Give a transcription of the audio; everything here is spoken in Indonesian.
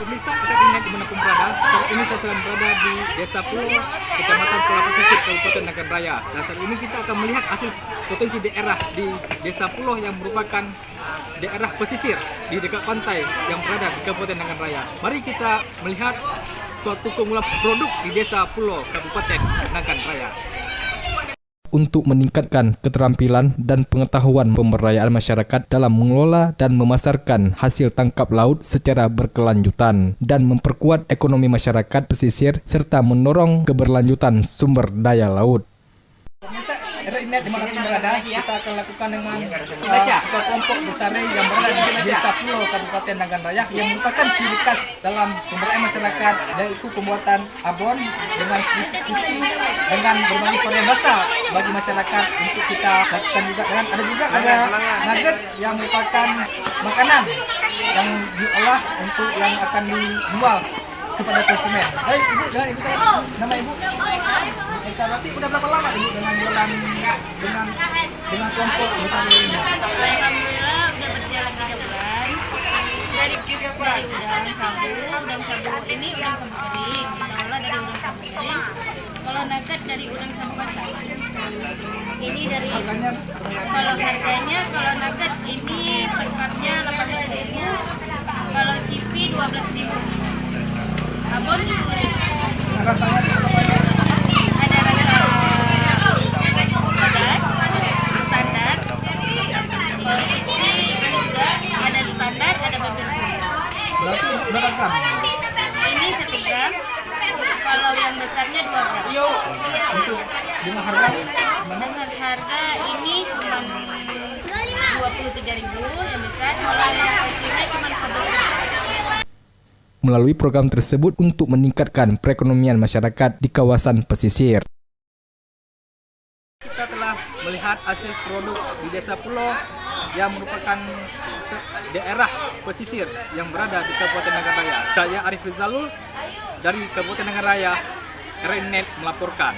Pemirsa, kita ingat dimanapun berada, saat ini saya sedang berada di Desa Pulo, Kecamatan Sekolah Pesisir, Kabupaten Nagan Raya. Dan saat ini kita akan melihat hasil potensi daerah di Desa Pulo yang merupakan daerah pesisir di dekat pantai yang berada di Kabupaten Nagan Raya. Mari kita melihat suatu keunggulan produk di Desa Pulo, Kabupaten Nagan Raya. Untuk meningkatkan keterampilan dan pengetahuan pemberdayaan masyarakat dalam mengelola dan memasarkan hasil tangkap laut secara berkelanjutan dan memperkuat ekonomi masyarakat pesisir serta mendorong keberlanjutan sumber daya laut. Pemirsa, RINet dimanapun berada, kita akan lakukan dengan kelompok besar yang berada di Desa Pulo, Kabupaten Nagan Raya yang merupakan ciri khas dalam pemberdayaan masyarakat, yaitu pembuatan abon dengan crispy dengan berbagai varian rasa bagi masyarakat untuk kita lakukan juga. Dan ada nugget yang merupakan makanan yang diolah untuk yang akan dijual kepada konsumen. Baik, Ibu, dengan Ibu saya, nama Ibu? Eka, berarti udah berapa lama Ibu dengan jualan dengan kelompok besar ini? Alhamdulillah udah berjalan 3 bulan. Dari udang sabu ini udang sabu kering, kita olah dari udang sabu kering. Kalau nugget dari udang sabu basah. Ini dari kalau nugget ini per kartnya 18.000, kalau cipi 12.000. Abon 10.000. Rasanya Ada rasa pedas, standar. Kalau cipi ini juga ada standar, ada bebek. berarti untuk berapa gram? Ini 1 gram. Kalau yang besarnya 2 gram. Untuk dengan harga Dengan harga ini cuma 23.000 yang besar. Kalau yang kecilnya cuma 14.000. Melalui program tersebut untuk meningkatkan perekonomian masyarakat di kawasan pesisir. kita telah melihat hasil produk di Desa Pulo yang merupakan daerah pesisir yang berada di Kabupaten Nagan Raya. Saya Arif Rizalul dari Kabupaten Nagan Raya, RINet melaporkan.